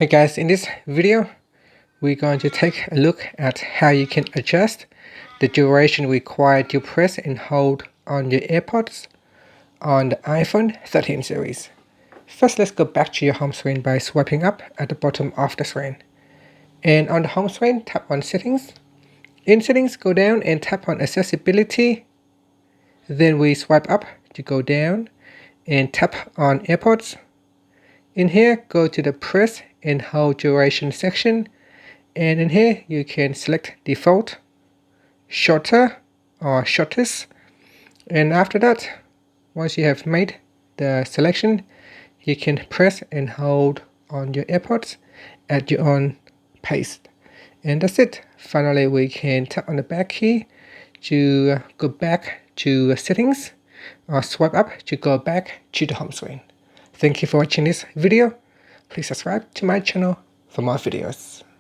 Hey guys, in this video, we're going to take a look at how you can adjust the duration required to press and hold on your AirPods on the iPhone 13 series. First, let's go back to your home screen by swiping up at the bottom of the screen. And on the home screen, tap on Settings. In Settings, go down and tap on Accessibility. Then we swipe up to go down and tap on AirPods. In here, go to the press and hold duration section, and in here you can select default, shorter or shortest, and after that, once you have made the selection, you can press and hold on your AirPods at your own pace. And that's it. Finally, we can tap on the back key to go back to settings, or swipe up to go back to the home screen. Thank you for watching this video. Please subscribe to my channel for more videos.